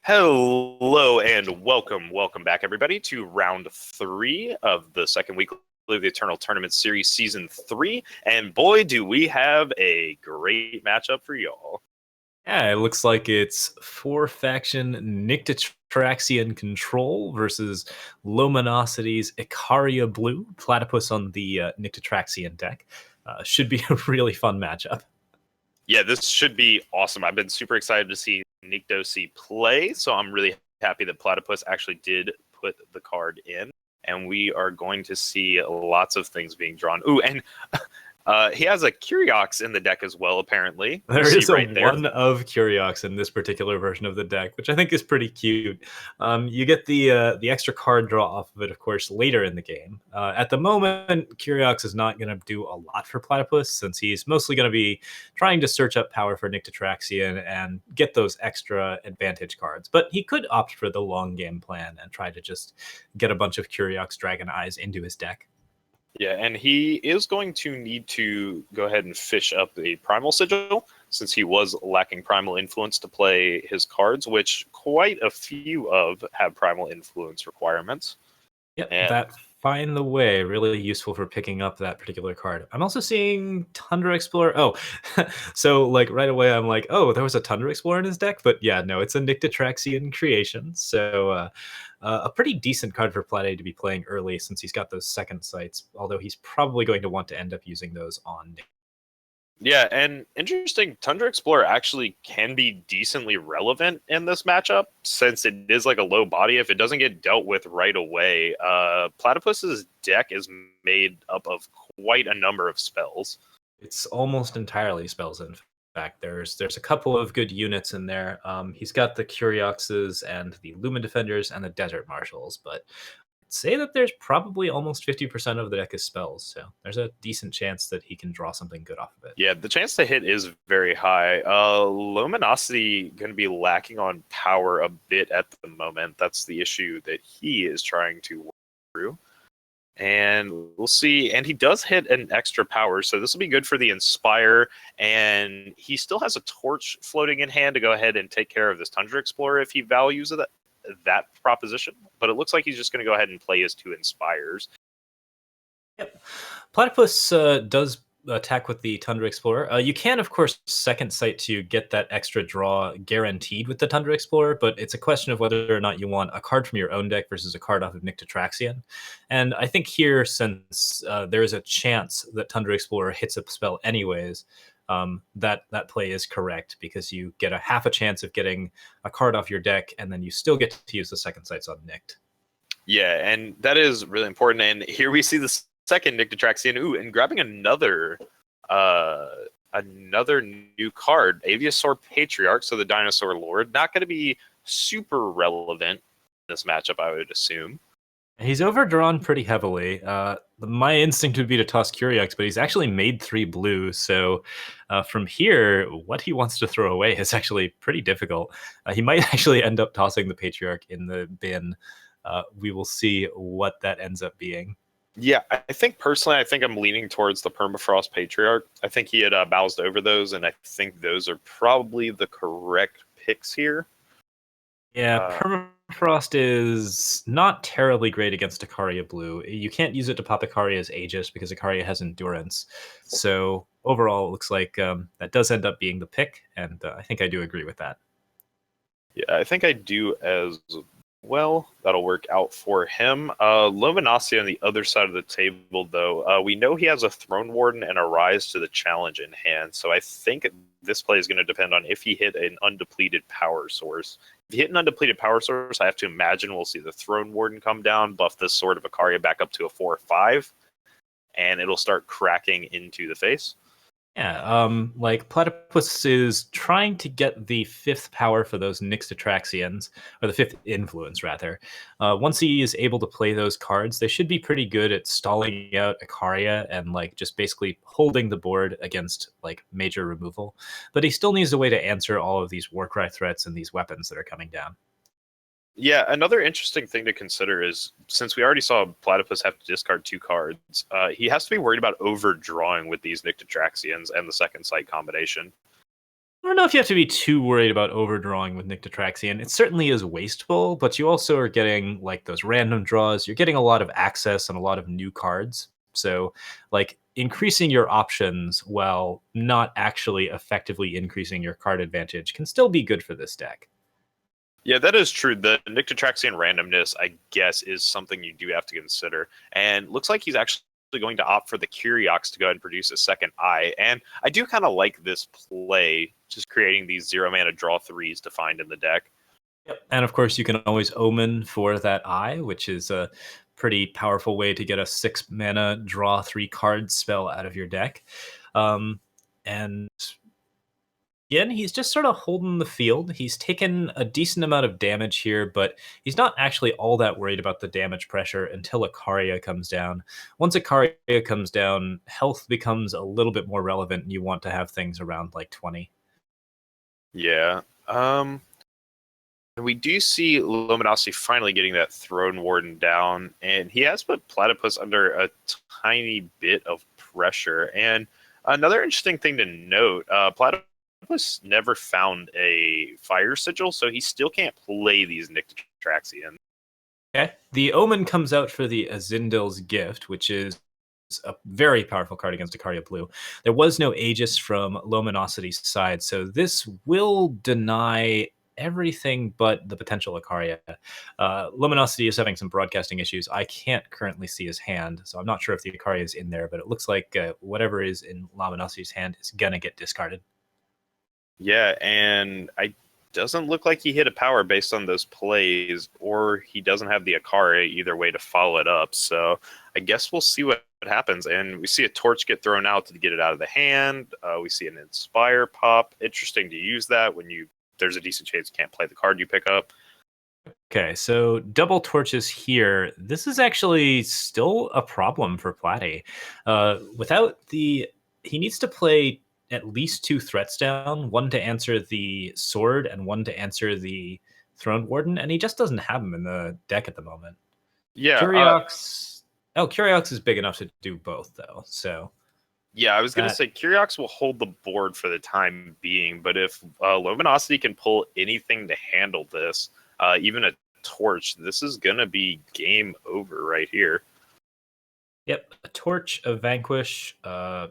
Hello and welcome back, everybody, to round 3 of the second week of the Eternal Tournament Series Season 3. And boy, do we have a great matchup for y'all. Yeah, it looks like it's 4-faction Nyctotraxian Control versus Lominosity's Icaria Blue, Platypus on the Nyctotraxian deck. Should be a really fun matchup. Yeah, this should be awesome. I've been super excited to see Nyctotraxy play, so I'm really happy that Platypus actually did put the card in. And we are going to see lots of things being drawn. Ooh, and he has a Curiox in the deck as well, apparently. There is a one of Curiox in this particular version of the deck, which I think is pretty cute. You get the extra card draw off of it, of course, later in the game. At the moment, Curiox is not going to do a lot for Platypus, since he's mostly going to be trying to search up power for Nyctotraxian and get those extra advantage cards. But he could opt for the long game plan and try to just get a bunch of Curiox Dragon Eyes into his deck. Yeah, and he is going to need to go ahead and fish up a Primal Sigil, since he was lacking Primal Influence to play his cards, which quite a few of have Primal Influence requirements. Yep, that Find the Way, really useful for picking up that particular card. I'm also seeing Tundra Explorer. Oh, so like right away I'm like, oh, there was a Tundra Explorer in his deck, but yeah, no, it's a Nyctotraxian creation. So a pretty decent card for Plate to be playing early, since he's got those second sights, although he's probably going to want to end up using those on Yeah, and interesting, Tundra Explorer actually can be decently relevant in this matchup, since it is like a low body. If it doesn't get dealt with right away, Platypus's deck is made up of quite a number of spells. It's almost entirely spells, in fact. There's a couple of good units in there. He's got the Curioxes and the Lumen Defenders and the Desert Marshals, but say that there's probably almost 50% of the deck is spells, so there's a decent chance that he can draw something good off of it. Yeah, the chance to hit is very high. Luminosity going to be lacking on power a bit at the moment. That's the issue that he is trying to work through. And we'll see. And he does hit an extra power, so this will be good for the Inspire. And he still has a Torch floating in hand to go ahead and take care of this Tundra Explorer if he values that proposition. But it looks like he's just going to go ahead and play his 2 Inspires. Yep. Platypus does attack with the Tundra Explorer. You can, of course, second sight to get that extra draw guaranteed with the Tundra Explorer, but it's a question of whether or not you want a card from your own deck versus a card off of Nyctotraxian. And I think here, since there is a chance that Tundra Explorer hits a spell anyways, that play is correct, because you get a half a chance of getting a card off your deck, and then you still get to use the second sights on Nyct. Yeah, and that is really important. And here we see the second Nyctotraxian. Ooh, and grabbing another new card, Aviasaur Patriarch, so the Dinosaur Lord. Not going to be super relevant in this matchup, I would assume. He's overdrawn pretty heavily. My instinct would be to toss Curiox, but he's actually made 3 blue, so from here, what he wants to throw away is actually pretty difficult. He might actually end up tossing the Patriarch in the bin. We will see what that ends up being. Yeah, I think personally, I think I'm leaning towards the Permafrost Patriarch. I think he had bowsed over those, and I think those are probably the correct picks here. Yeah, Permafrost is not terribly great against Icaria Blue. You can't use it to pop Icaria's Aegis, because Icaria has Endurance. So overall, it looks like that does end up being the pick, and I think I do agree with that. Yeah, I think I do as well. That'll work out for him. Lominosity on the other side of the table, though. We know he has a Throne Warden and a Rise to the Challenge in hand, so I think this play is going to depend on if he hit an undepleted power source. If he hit an undepleted power source, I have to imagine we'll see the Throne Warden come down, buff this Sword of Icaria back up to a 4 or 5, and it'll start cracking into the face. Yeah, like Platypus is trying to get the 5th power for those Nyctotraxians, or the 5th influence, rather. Once he is able to play those cards, they should be pretty good at stalling out Icaria and like just basically holding the board against like major removal. But he still needs a way to answer all of these Warcry threats and these weapons that are coming down. Yeah, another interesting thing to consider is, since we already saw Platypus have to discard 2 cards, he has to be worried about overdrawing with these Nyctotraxians and the second sight combination. don't know if you have to be too worried about overdrawing with Nyctotraxion. It certainly is wasteful, but you also are getting like those random draws. You're getting a lot of access and a lot of new cards. So, like, increasing your options while not actually effectively increasing your card advantage can still be good for this deck. Yeah, that is true. The Nyctotraxian randomness, I guess, is something you do have to consider. And looks like he's actually going to opt for the Curiox to go ahead and produce a second eye. And I do kind of like this play, just creating these 0 mana draw threes to find in the deck. Yep. And of course, you can always omen for that eye, which is a pretty powerful way to get a 6 mana draw 3 card spell out of your deck. And again, he's just sort of holding the field. He's taken a decent amount of damage here, but he's not actually all that worried about the damage pressure until Ikaria comes down. Once Ikaria comes down, health becomes a little bit more relevant, and you want to have things around like 20. Yeah. We do see Lominosity finally getting that Throne Warden down, and he has put Platypus under a tiny bit of pressure. And another interesting thing to note, Platypus never found a Fire Sigil, so he still can't play these Nyctotraxians. Okay. The Omen comes out for the Azindil's Gift, which is a very powerful card against Ikaria Blue. There was no Aegis from Luminosity's side, so this will deny everything but the potential Ikaria. Luminosity is having some broadcasting issues. I can't currently see his hand, so I'm not sure if the Ikaria is in there, but it looks like whatever is in Luminosity's hand is going to get discarded. Yeah, and I doesn't look like he hit a power based on those plays, or he doesn't have the Akari either way to follow it up. So I guess we'll see what happens. And we see a torch get thrown out to get it out of the hand. We see an Inspire pop. Interesting to use that when there's a decent chance you can't play the card you pick up. Okay, so double torches here. This is actually still a problem for Platy. He needs to play at least 2 threats down, one to answer the sword and one to answer the Throne Warden, and he just doesn't have them in the deck at the moment. Yeah, Curiox is big enough to do both, though. So yeah, I was going to say Curiox will hold the board for the time being, but if Luminosity can pull anything to handle this, even a torch, this is going to be game over right here. Yep, a torch, a vanquish,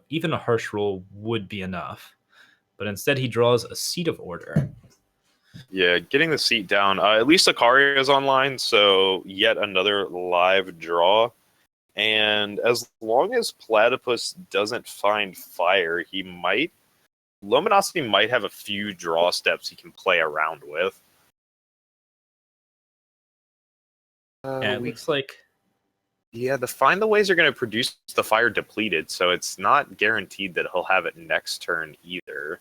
even a harsh roll would be enough. But instead he draws a Seat of Order. Yeah, getting the seat down. At least Akari is online, so yet another live draw. And as long as Platypus doesn't find fire, Luminosity might have a few draw steps he can play around with. It looks like... Yeah, the Find the Ways are going to produce the fire depleted, so it's not guaranteed that he'll have it next turn either.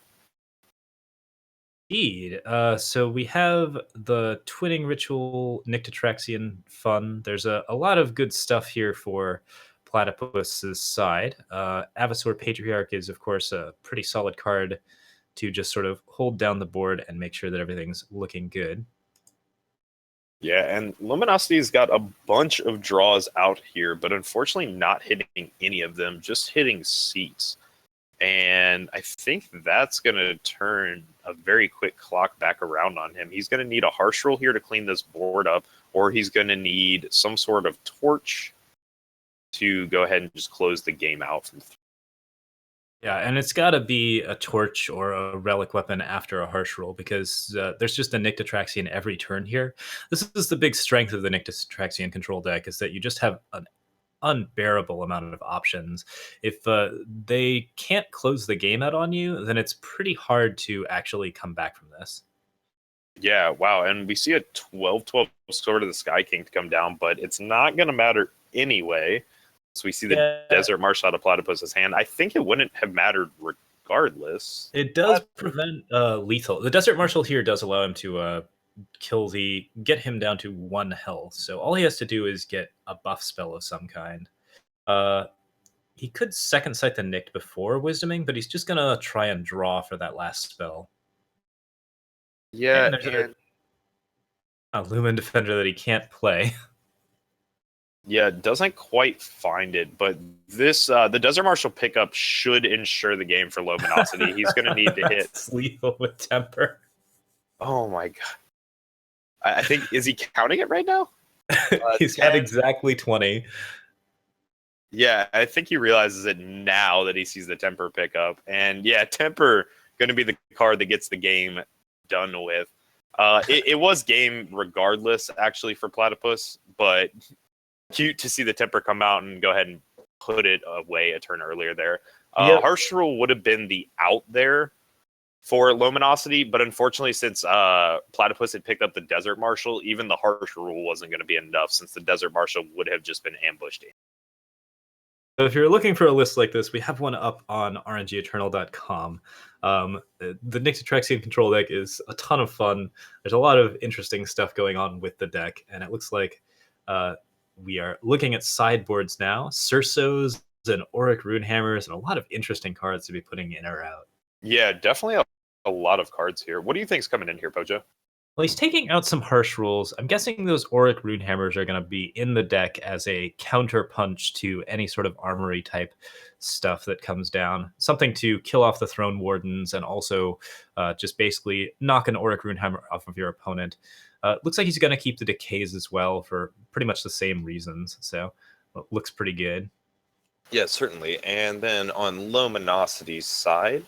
Indeed. So we have the Twinning Ritual, Nyctotraxian fun. There's a lot of good stuff here for Platypus's side. Avasor Patriarch is, of course, a pretty solid card to just sort of hold down the board and make sure that everything's looking good. Yeah, and Luminosity's got a bunch of draws out here, but unfortunately not hitting any of them, just hitting seats. And I think that's going to turn a very quick clock back around on him. He's going to need a harsh roll here to clean this board up, or he's going to need some sort of torch to go ahead and just close the game out. Yeah, and it's got to be a torch or a relic weapon after a harsh roll, because there's just a Nyctotraxian every turn here. This is the big strength of the Nyctotraxian control deck, is that you just have an unbearable amount of options. If they can't close the game out on you, then it's pretty hard to actually come back from this. Yeah, wow. And we see a 12/12 Sword of the Sky King to come down, but it's not going to matter anyway. So we see the Desert Marsh out of Platypus's hand. I think it wouldn't have mattered regardless. It does prevent lethal. The Desert Marshal here does allow him to get him down to 1 health. So all he has to do is get a buff spell of some kind. He could second sight the Nicked before Wisdoming, but he's just gonna try and draw for that last spell. Yeah, and there's a Lumen Defender that he can't play. Yeah, doesn't quite find it, but this the Desert Marshal pickup should ensure the game for Lominosity. He's going to need to hit. It's lethal with temper. Oh my god! I think is he counting it right now? He's 10. got exactly 20. Yeah, I think he realizes it now that he sees the temper pickup, and yeah, temper going to be the card that gets the game done with. It was game regardless, actually, for Platypus, but cute to see the temper come out and go ahead and put it away a turn earlier there. Yep. Harsh Rule would have been the out there for Luminosity, but unfortunately, since Platypus had picked up the Desert Marshal, even the Harsh Rule wasn't going to be enough, since the Desert Marshal would have just been ambushed in. So if you're looking for a list like this, we have one up on RNGEternal.com. The Nyctotraxian control deck is a ton of fun. There's a lot of interesting stuff going on with the deck, and it looks like we are looking at sideboards now. Cersos and Auric Runehammers, and a lot of interesting cards to be putting in or out. Yeah, definitely a lot of cards here. What do you think's coming in here, Pojo? Well, he's taking out some harsh rules. I'm guessing those Auric Runehammers are going to be in the deck as a counter punch to any sort of armory type stuff that comes down. Something to kill off the Throne Wardens and also just basically knock an Auric Runehammer off of your opponent. Looks like he's going to keep the decays as well for pretty much the same reasons. So looks pretty good. Yeah, certainly. And then on Luminosity's side,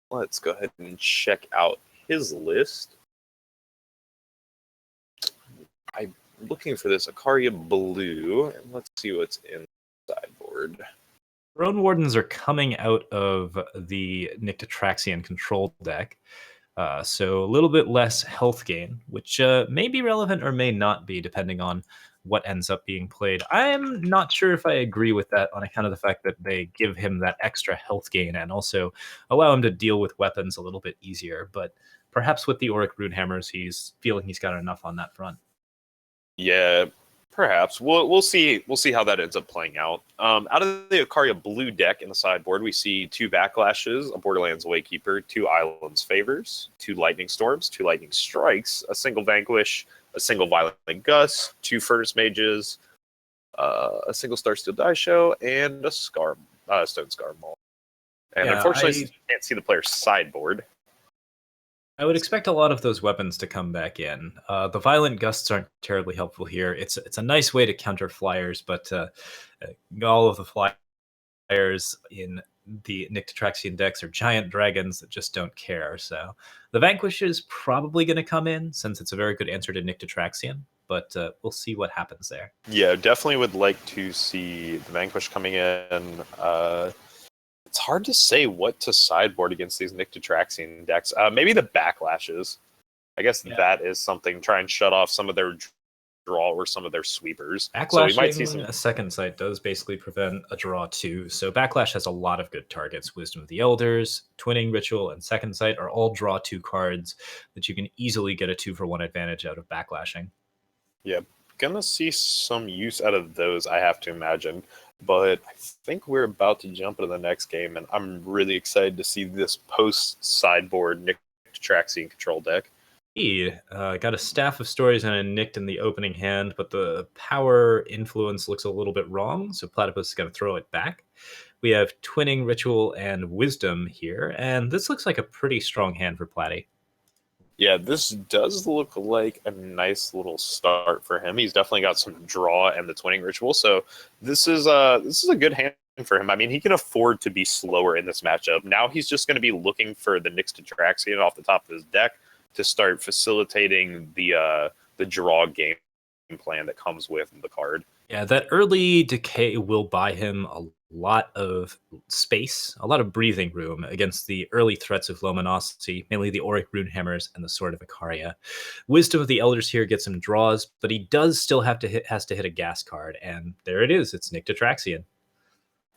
let's go ahead and check out his list. I'm looking for this Akaria Blue, and let's see what's in the sideboard. Throne Wardens are coming out of the Nyctotraxian control deck. So a little bit less health gain, which may be relevant or may not be, depending on what ends up being played. I'm not sure if I agree with that on account of the fact that they give him that extra health gain and also allow him to deal with weapons a little bit easier. But perhaps with the Auric Runehammers, he's feeling he's got enough on that front. Yeah, perhaps. We'll see. We'll see how that ends up playing out. Out of the Akaria Blue deck in the sideboard, we see 2 Backlashes, a Borderlands Waykeeper, 2 Islands Favors, 2 Lightning Storms, 2 Lightning Strikes, a single Vanquish, a single Violent Gust, 2 Furnace Mages, a single Starsteel Die Show, and a Stone Scar Maul. And Yeah, unfortunately, you can't see the player's sideboard. I would expect a lot of those weapons to come back in. The violent gusts aren't terribly helpful here. It's a nice way to counter flyers, but all of the flyers in the Nyctotraxian decks are giant dragons that just don't care. So the Vanquish is probably going to come in since it's a very good answer to Nyctotraxian, but we'll see what happens there. Yeah, definitely would like to see the Vanquish coming in. It's hard to say what to sideboard against these Nyctotraxian decks. Maybe the Backlashes. I guess that is something. Try and shut off some of their draw or some of their sweepers. Backlashing So we might see some. A second sight does basically prevent a draw too. So Backlash has a lot of good targets. Wisdom of the Elders, Twinning Ritual, and Second Sight are all draw 2 cards that you can easily get a 2-for-1 advantage out of Backlashing. Yeah, gonna see some use out of those, I have to imagine. But I think we're about to jump into the next game, and I'm really excited to see this post-sideboard Nyctotraxian control deck. Got a Staff of Stories and a Nyct in the opening hand, but the power influence looks a little bit wrong, so Platypus is going to throw it back. We have Twinning Ritual and Wisdom here, and this looks like a pretty strong hand for Platy. Yeah, this does look like a nice little start for him. He's definitely got some draw and the Twinning Ritual, so this is a good hand for him. I mean, he can afford to be slower in this matchup. Now he's just going to be looking for the Nyctotraxian off the top of his deck to start facilitating the draw game plan that comes with the card. Yeah, that early decay will buy him a lot of space, a lot of breathing room against the early threats of Lominosity, mainly the Auric Runehammers and the Sword of Akaria. Wisdom of the Elders here gets him draws, but he does still has to hit a gas card, and there it is. It's Nyctotraxian.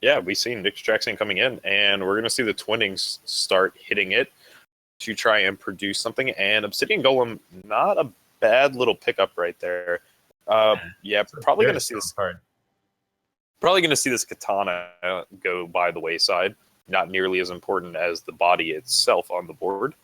Yeah, we see Nyctotraxian coming in, and we're going to see the Twinnings start hitting it to try and produce something. And Obsidian Golem, not a bad little pickup right there. Yeah, probably going to see this card. Probably going to see this Katana go by the wayside. Not nearly as important as the body itself on the board.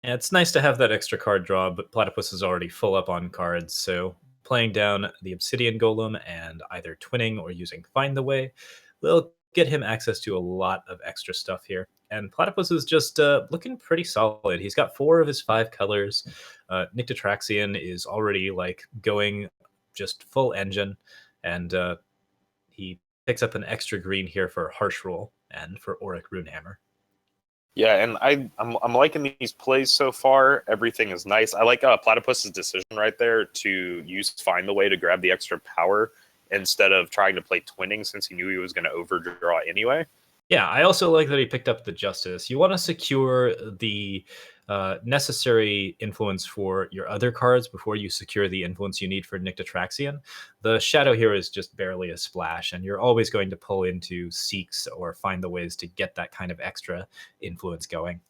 Yeah, it's nice to have that extra card draw, but Platypus is already full up on cards, so playing down the Obsidian Golem and either twinning or using Find the Way will get him access to a lot of extra stuff here. And Platypus is just looking pretty solid. He's got 4 of his 5 colors. Nyctotraxion is already like going just full engine, and he picks up an extra green here for Harsh Roll and for Auric Runehammer. Yeah, and I'm liking these plays so far. Everything is nice. I like Platypus's decision right there to use Find the Way to grab the extra power instead of trying to play twinning, since he knew he was going to overdraw anyway. Yeah, I also like that he picked up the Justice. You want to secure the necessary influence for your other cards before you secure the influence you need for Nyctotraxion. The Shadow here is just barely a splash, and you're always going to pull into Seeks or Find the Ways to get that kind of extra influence going.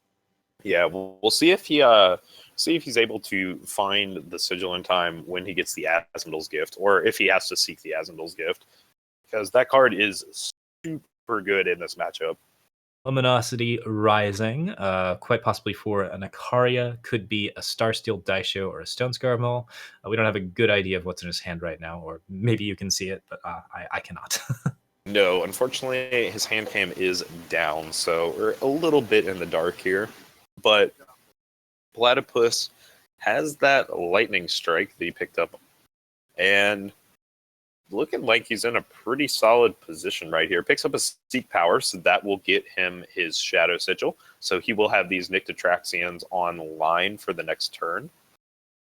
Yeah, we'll see if he's able to find the Sigil in time when he gets the Azimdal's Gift, or if he has to seek the Azimdal's Gift, because that card is super good in this matchup. Luminosity Rising, quite possibly for an Ikaria, could be a Starsteel Daisho or a Stone Scar Maul. We don't have a good idea of what's in his hand right now, or maybe you can see it, but I cannot. No, unfortunately, his hand cam is down, so we're a little bit in the dark here. But Platypus has that Lightning Strike that he picked up, and looking like he's in a pretty solid position right here. Picks up a Seek Power, so that will get him his Shadow Sigil. So he will have these Nyctotraxions online for the next turn.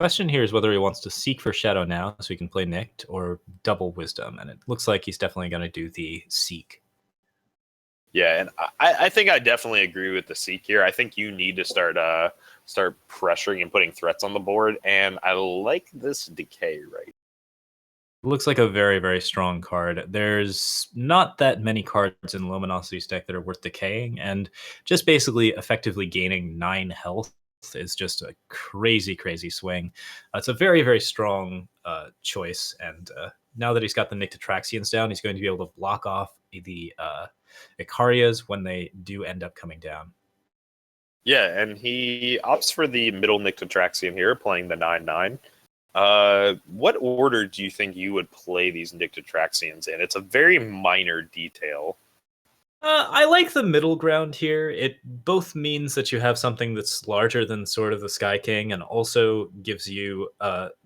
Question here is whether he wants to seek for Shadow now, so he can play Nyct, or double Wisdom, and it looks like he's definitely going to do the Seek. Yeah, and I think I definitely agree with the Seek here. I think you need to start pressuring and putting threats on the board, and I like this Decay right. Looks like a very, very strong card. There's not that many cards in Lominosity deck that are worth decaying, and just basically effectively gaining 9 health is just a crazy, crazy swing. It's a very, very strong choice, and now that he's got the Nyctotraxions down, he's going to be able to block off the Icarias when they do end up coming down. Yeah, and he opts for the middle Nyctotraxion here, playing the 9/9. What order do you think you would play these Nyctotraxions in? It's a very minor detail. I like the middle ground here. It both means that you have something that's larger than sort of the Sky King, and also gives you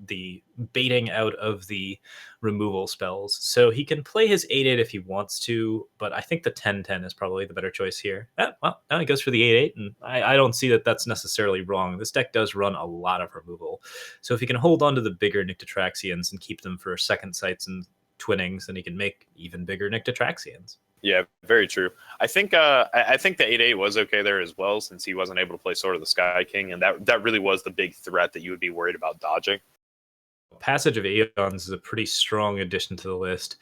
the baiting out of the removal spells. So he can play his 8/8 if he wants to, but I think the 10/10 is probably the better choice here. Well, now he goes for the 8/8, and I don't see that that's necessarily wrong. This deck does run a lot of removal. So if he can hold on to the bigger Nyctotraxions and keep them for second sights and twinnings, then he can make even bigger Nyctotraxions. Yeah, very true. I think the 8/8 was okay there as well, since he wasn't able to play Sword of the Sky King, and that really was the big threat that you would be worried about dodging. Passage of Aeons is a pretty strong addition to the list.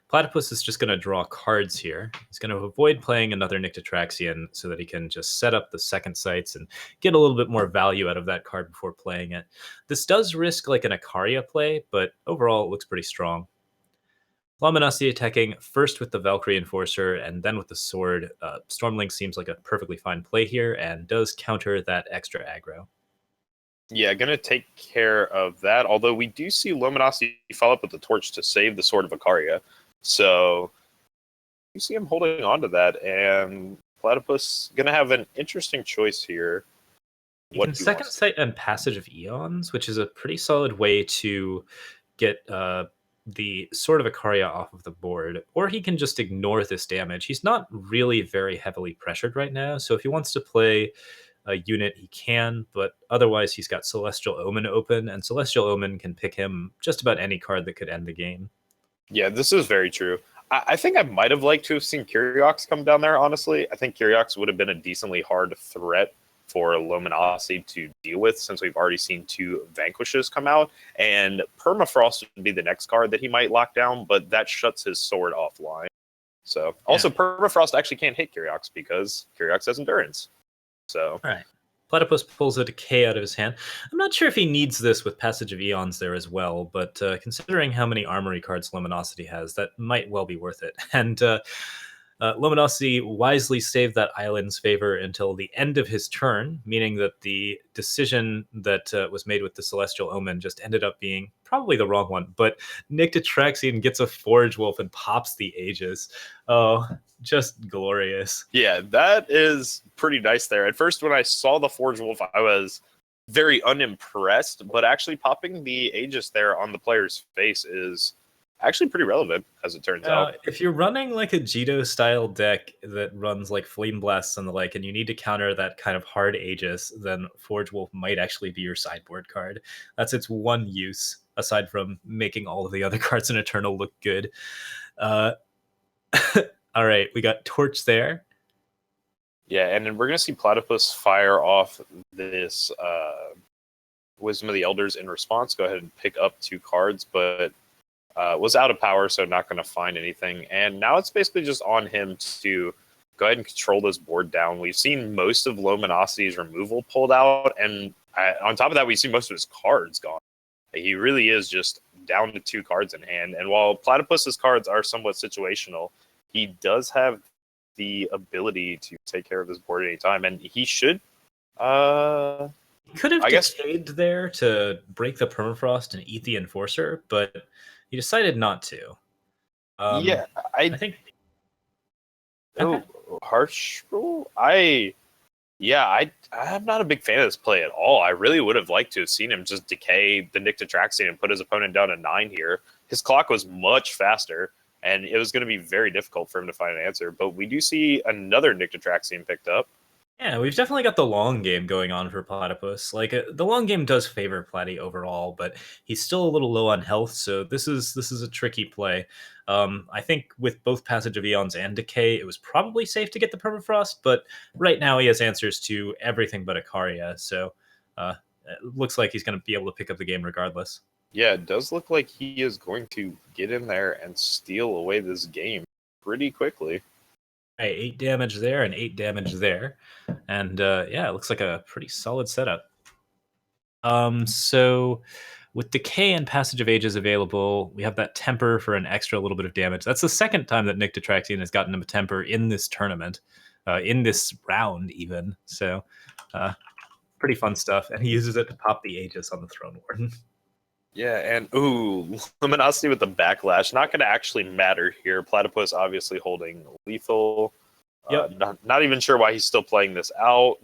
Platypus is just going to draw cards here. He's going to avoid playing another Nyctotraxion so that he can just set up the second sights and get a little bit more value out of that card before playing it. This does risk like an Ikaria play, but overall it looks pretty strong. Lominosity attacking first with the Valkyrie Enforcer and then with the sword. Stormlink seems like a perfectly fine play here and does counter that extra aggro. Yeah, gonna take care of that. Although we do see Lominosity follow up with the torch to save the Sword of Ikaria. So you see him holding on to that, and Platypus gonna have an interesting choice here. You can second sight and Passage of Eons, which is a pretty solid way to get the Sword of Ikaria off of the board, or he can just ignore this damage. He's not really very heavily pressured right now, so if he wants to play a unit, he can, but otherwise he's got Celestial Omen open, and Celestial Omen can pick him just about any card that could end the game. Yeah, this is very true. I think I might have liked to have seen Curiox come down there, honestly. I think Curiox would have been a decently hard threat for Luminosity to deal with, since we've already seen 2 Vanquishes come out, and Permafrost would be the next card that he might lock down, but that shuts his sword offline. So, also, Permafrost actually can't hit Curiox because Curiox has Endurance. So, all right. Platypus pulls a Decay out of his hand. I'm not sure if he needs this with Passage of Eons there as well, but considering how many armory cards Luminosity has, that might well be worth it. And Lominosity wisely saved that island's favor until the end of his turn, meaning that the decision that was made with the Celestial Omen just ended up being probably the wrong one. But Nick Detraxian gets a Forge Wolf and pops the Aegis. Oh, just glorious. Yeah, that is pretty nice there. At first, when I saw the Forge Wolf, I was very unimpressed, but actually popping the Aegis there on the player's face is actually pretty relevant, as it turns out. If you're running like a Jito style deck that runs like Flame Blasts and the like, and you need to counter that kind of hard Aegis, then Forge Wolf might actually be your sideboard card. That's its one use, aside from making all of the other cards in Eternal look good. All right, we got Torch there. Yeah, and then we're going to see Platypus fire off this Wisdom of the Elders in response. Go ahead and pick up 2 cards, but was out of power, so not going to find anything. And now it's basically just on him to go ahead and control this board down. We've seen most of Luminosity's removal pulled out, and on top of that, we've seen most of his cards gone. He really is just down to 2 cards in hand. And while Platypus's cards are somewhat situational, he does have the ability to take care of his board at any time, and he should. He could have decayed there to break the permafrost and eat the Enforcer, but he decided not to. Yeah, I think. Okay. Harsh rule. I'm not a big fan of this play at all. I really would have liked to have seen him just decay the Nick Detraxian and put his opponent down to 9 here. His clock was much faster, and it was going to be very difficult for him to find an answer. But we do see another Nick Detraxian picked up. Yeah, we've definitely got the long game going on for Platypus. Like the long game does favor Platy overall, but he's still a little low on health, so this is a tricky play. I think with both Passage of Eons and Decay, it was probably safe to get the Permafrost, but right now he has answers to everything but Ikaria, so it looks like he's going to be able to pick up the game regardless. Yeah, it does look like he is going to get in there and steal away this game pretty quickly. 8 damage there and 8 damage there. And yeah, it looks like a pretty solid setup. So with Decay and Passage of Ages available, we have that Temper for an extra little bit of damage. That's the second time that Nick Detraxian has gotten him a Temper in this tournament, in this round even. So pretty fun stuff. And he uses it to pop the Aegis on the Throne Warden. Yeah, and Luminosity with the Backlash. Not going to actually matter here. Platypus obviously holding lethal. Yep. Not even sure why he's still playing this out.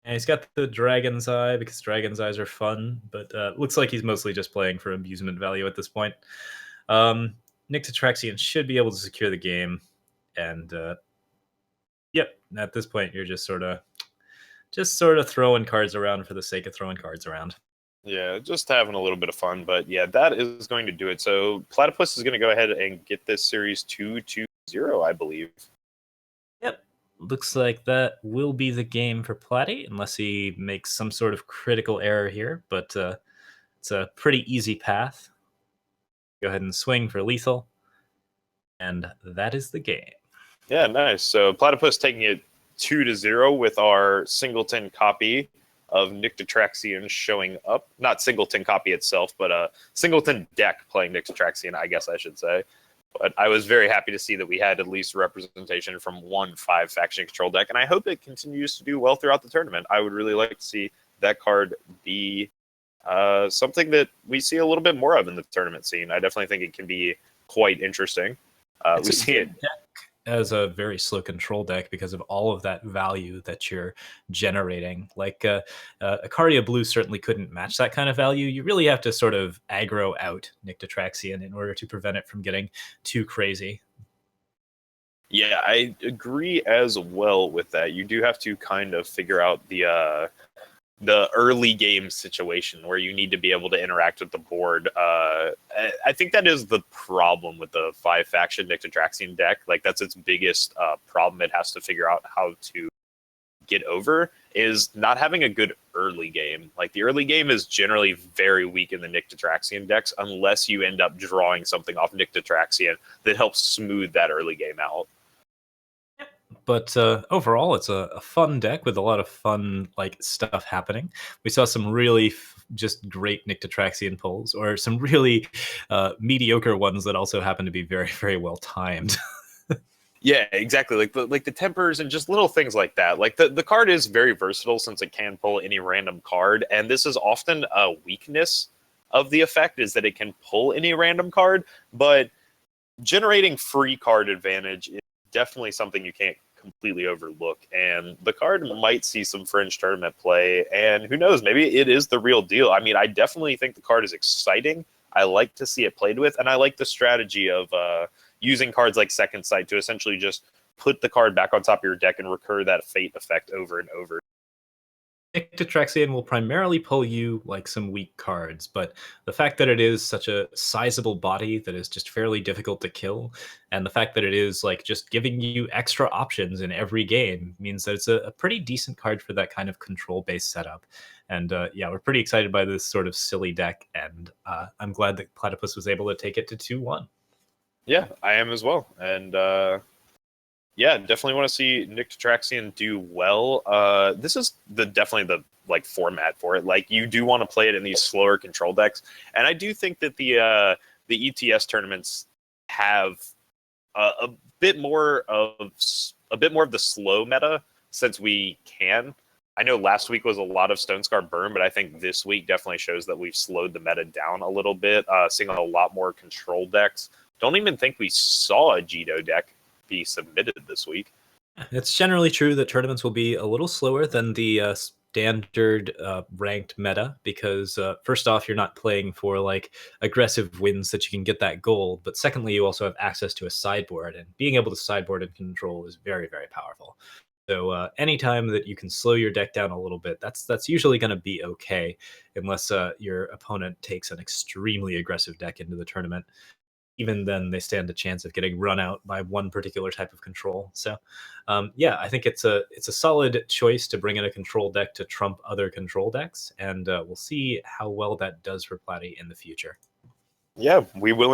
And he's got the Dragon's Eye because Dragon's Eyes are fun, but looks like he's mostly just playing for amusement value at this point. Nick Detraxian should be able to secure the game. And yep, at this point, you're just sort of throwing cards around for the sake of throwing cards around. Yeah, just having a little bit of fun. But yeah, that is going to do it. So Platypus is going to go ahead and get this series 2-0, I believe. Yep. Looks like that will be the game for Platy, unless he makes some sort of critical error here. But it's a pretty easy path. Go ahead and swing for lethal. And that is the game. Yeah, nice. So Platypus taking it 2-0 with our singleton copy of Nick Detraxian showing up. Not singleton copy itself, but a singleton deck playing Nick Detraxian, I guess I should say. But I was very happy to see that we had at least representation from 1 5-faction control deck, and I hope it continues to do well throughout the tournament. I would really like to see that card be something that we see a little bit more of in the tournament scene. I definitely think it can be quite interesting. We see it as a very slow control deck because of all of that value that you're generating. Like Ikaria Blue certainly couldn't match that kind of value. You really have to sort of aggro out Nick Detraxian in order to prevent it from getting too crazy. Yeah, I agree as well with that. You do have to kind of figure out the early game situation where you need to be able to interact with the board. I think that is the problem with the 5-faction Nick Detraxian deck. Like, that's its biggest problem it has to figure out how to get over, is not having a good early game. Like, the early game is generally very weak in the Nick Detraxian decks unless you end up drawing something off Nick Detraxian that helps smooth that early game out. But overall, it's a fun deck with a lot of fun stuff happening. We saw some really just great Nick Detraxian pulls, or some really mediocre ones that also happen to be very, very well timed. Yeah, exactly. Like the tempers and just little things like that. Like the card is very versatile since it can pull any random card, and this is often a weakness of the effect is that it can pull any random card, but generating free card advantage is definitely something you can't completely overlook. And the card might see some fringe tournament play, and who knows, maybe it is the real deal. I mean, I definitely think the card is exciting. I like to see it played with, and I like the strategy of using cards like Second Sight to essentially just put the card back on top of your deck and recur that fate effect over and over. Ictotraxian will primarily pull you like some weak cards, but the fact that it is such a sizable body that is just fairly difficult to kill, and the fact that it is like just giving you extra options in every game means that it's a pretty decent card for that kind of control-based setup. And yeah, we're pretty excited by this sort of silly deck, and I'm glad that Platypus was able to take it to 2-1. Yeah, I am as well. And yeah, definitely want to see Nick Traxian do well. This is definitely the like format for it. Like you do want to play it in these slower control decks, and I do think that the ETS tournaments have a bit more of the slow meta since we can. I know last week was a lot of Stone Scar Burn, but I think this week definitely shows that we've slowed the meta down a little bit, seeing a lot more control decks. Don't even think we saw a Jito deck be submitted this week. It's generally true that tournaments will be a little slower than the standard ranked meta because first off, you're not playing for like aggressive wins that you can get that gold, but secondly, you also have access to a sideboard, and being able to sideboard and control is very, very powerful. So anytime that you can slow your deck down a little bit, that's usually going to be okay, unless your opponent takes an extremely aggressive deck into the tournament. Even then they stand a chance of getting run out by one particular type of control. So, yeah, I think it's a solid choice to bring in a control deck to trump other control decks, and we'll see how well that does for Platy in the future. Yeah, we will